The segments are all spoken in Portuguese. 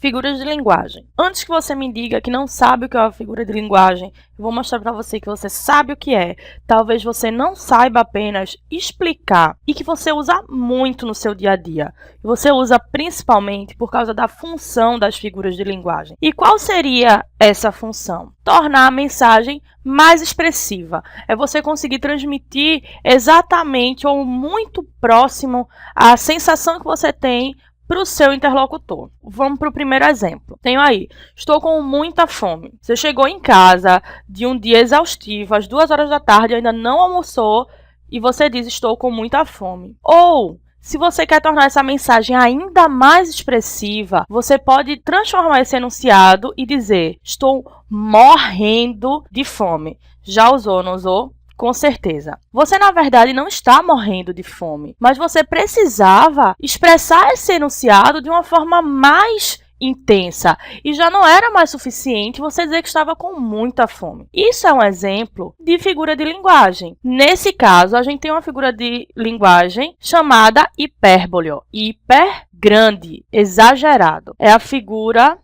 Figuras de linguagem. Antes que você me diga que não sabe o que é uma figura de linguagem, eu vou mostrar para você que você sabe o que é. Talvez você não saiba apenas explicar e que você usa muito no seu dia a dia. Você usa principalmente por causa da função das figuras de linguagem. E qual seria essa função? Tornar a mensagem mais expressiva. É você conseguir transmitir exatamente ou muito próximo a sensação que você tem para o seu interlocutor. Vamos para o primeiro exemplo. Tenho aí, estou com muita fome. Você chegou em casa de um dia exaustivo, às 2 horas da tarde, ainda não almoçou e você diz, estou com muita fome. Ou, se você quer tornar essa mensagem ainda mais expressiva, você pode transformar esse enunciado e dizer, estou morrendo de fome. Já usou, não usou? Com certeza. Você, na verdade, não está morrendo de fome, mas você precisava expressar esse enunciado de uma forma mais intensa e já não era mais suficiente você dizer que estava com muita fome. Isso é um exemplo de figura de linguagem. Nesse caso, a gente tem uma figura de linguagem chamada hipérbole. Hiper, grande, exagerado. É a figura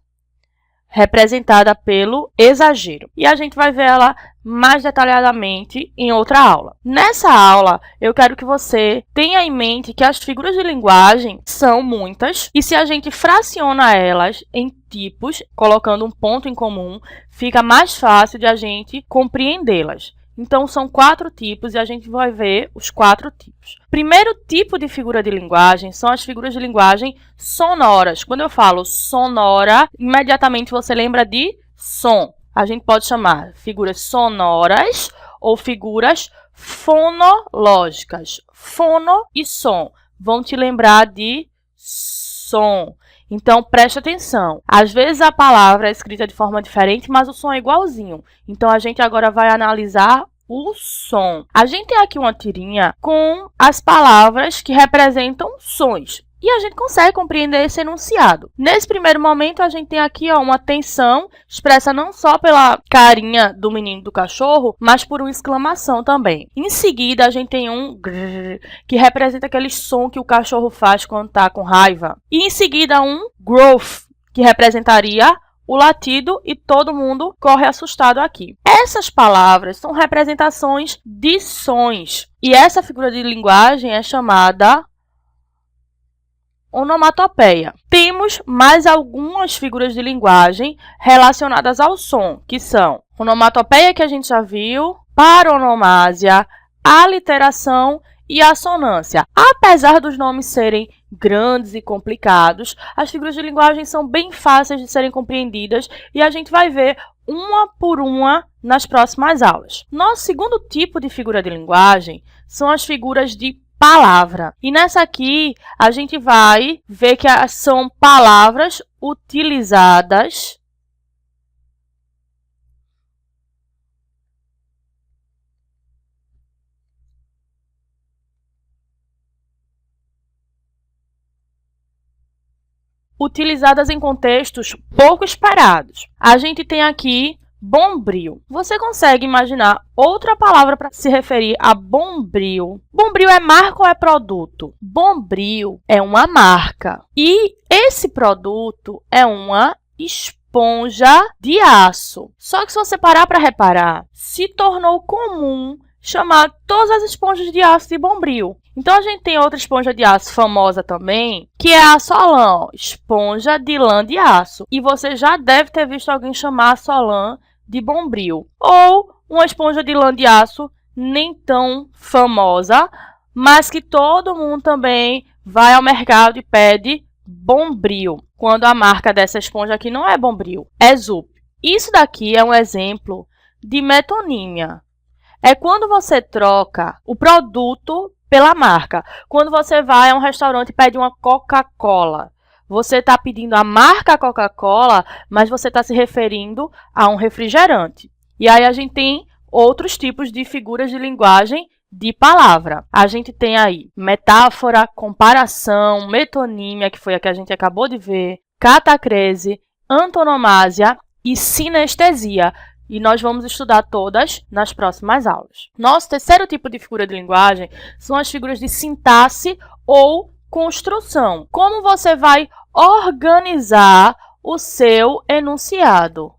representada pelo exagero. E a gente vai ver ela mais detalhadamente em outra aula. Nessa aula, eu quero que você tenha em mente que as figuras de linguagem são muitas e se a gente fraciona elas em tipos, colocando um ponto em comum, fica mais fácil de a gente compreendê-las. Então, são 4 tipos e a gente vai ver os 4 tipos. Primeiro tipo de figura de linguagem são as figuras de linguagem sonoras. Quando eu falo sonora, imediatamente você lembra de som. A gente pode chamar figuras sonoras ou figuras fonológicas. Fono e som vão te lembrar de som. Então, preste atenção. Às vezes a palavra é escrita de forma diferente, mas o som é igualzinho. Então, a gente agora vai analisar o som. A gente tem aqui uma tirinha com as palavras que representam sons. E a gente consegue compreender esse enunciado. Nesse primeiro momento, a gente tem aqui uma tensão expressa não só pela carinha do menino do cachorro, mas por uma exclamação também. Em seguida, a gente tem um grrr, que representa aquele som que o cachorro faz quando está com raiva. E em seguida, um growth, que representaria o latido e todo mundo corre assustado aqui. Essas palavras são representações de sons. E essa figura de linguagem é chamada onomatopeia. Temos mais algumas figuras de linguagem relacionadas ao som, que são onomatopeia, que a gente já viu, paronomásia, aliteração e assonância. Apesar dos nomes serem grandes e complicados, as figuras de linguagem são bem fáceis de serem compreendidas e a gente vai ver uma por uma nas próximas aulas. Nosso segundo tipo de figura de linguagem são as figuras de palavra. E nessa aqui, a gente vai ver que são palavras utilizadas em contextos pouco esperados. A gente tem aqui bombril. Você consegue imaginar outra palavra para se referir a bombril? Bombril é marca ou é produto? Bombril é uma marca. E esse produto é uma esponja de aço. Só que se você parar para reparar, se tornou comum chamar todas as esponjas de aço de bombril. Então, a gente tem outra esponja de aço famosa também, que é a Solan, esponja de lã de aço. E você já deve ter visto alguém chamar a Solan de bombril. Ou uma esponja de lã de aço nem tão famosa, mas que todo mundo também vai ao mercado e pede bombril. Quando a marca dessa esponja aqui não é bombril, é Zup. Isso daqui é um exemplo de metonímia. É quando você troca o produto pela marca. Quando você vai a um restaurante e pede uma Coca-Cola, você está pedindo a marca Coca-Cola, mas você está se referindo a um refrigerante. E aí a gente tem outros tipos de figuras de linguagem de palavra. A gente tem aí metáfora, comparação, metonímia, que foi a que a gente acabou de ver, catacrese, antonomásia e sinestesia. E nós vamos estudar todas nas próximas aulas. Nosso terceiro tipo de figura de linguagem são as figuras de sintaxe ou construção. Como você vai organizar o seu enunciado.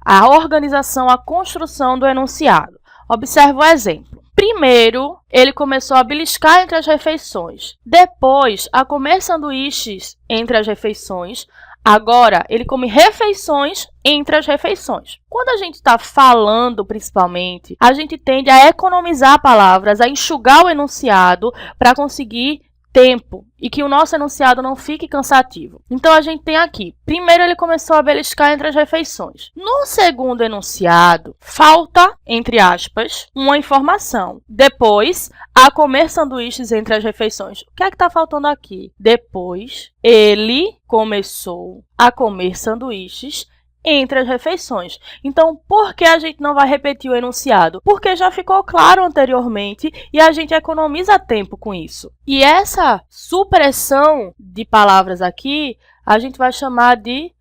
A organização, a construção do enunciado. Observe o exemplo. Primeiro, ele começou a beliscar entre as refeições. Depois, a comer sanduíches entre as refeições. Agora, ele come refeições entre as refeições. Quando a gente está falando, principalmente, a gente tende a economizar palavras, a enxugar o enunciado para conseguir tempo e que o nosso enunciado não fique cansativo. Então, a gente tem aqui, primeiro ele começou a beliscar entre as refeições. No segundo enunciado, falta, entre aspas, uma informação. Depois, a comer sanduíches entre as refeições. O que é que está faltando aqui? Depois, ele começou a comer sanduíches entre as refeições. Então, por que a gente não vai repetir o enunciado? Porque já ficou claro anteriormente e a gente economiza tempo com isso. E essa supressão de palavras aqui, a gente vai chamar de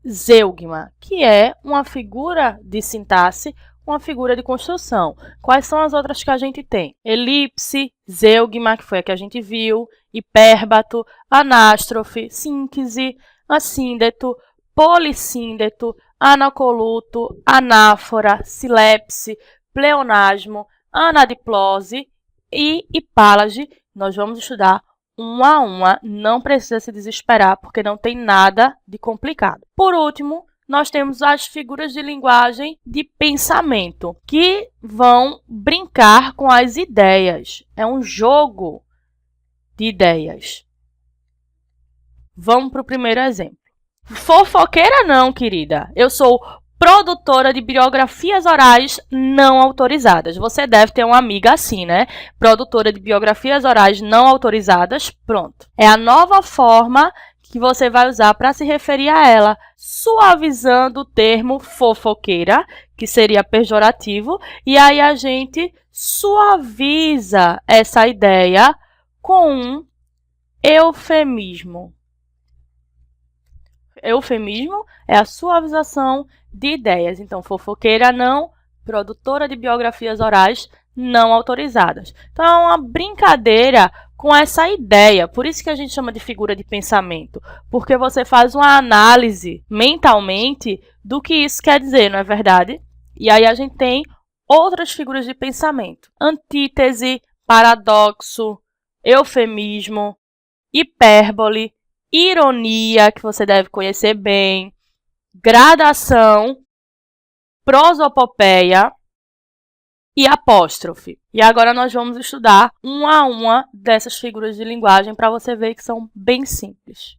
zeugma, que é uma figura de sintaxe, uma figura de construção. Quais são as outras que a gente tem? Elipse, zeugma, que foi a que a gente viu, hipérbato, anástrofe, síntese, assíndeto, polissíndeto, anacoluto, anáfora, silepse, pleonasmo, anadiplose e hipálage. Nós vamos estudar uma a uma, não precisa se desesperar, porque não tem nada de complicado. Por último, nós temos as figuras de linguagem de pensamento, que vão brincar com as ideias. É um jogo de ideias. Vamos para o primeiro exemplo. Fofoqueira não, querida. Eu sou produtora de biografias orais não autorizadas. Você deve ter uma amiga assim, né? Produtora de biografias orais não autorizadas. Pronto. É a nova forma que você vai usar para se referir a ela, suavizando o termo fofoqueira, que seria pejorativo, e aí a gente suaviza essa ideia com um eufemismo. Eufemismo é a suavização de ideias. Então, fofoqueira não, produtora de biografias orais não autorizadas. Então, é uma brincadeira com essa ideia. Por isso que a gente chama de figura de pensamento. Porque você faz uma análise mentalmente do que isso quer dizer, não é verdade? E aí a gente tem outras figuras de pensamento. Antítese, paradoxo, eufemismo, hipérbole, ironia, que você deve conhecer bem, gradação, prosopopeia e apóstrofe. E agora nós vamos estudar uma a uma dessas figuras de linguagem para você ver que são bem simples.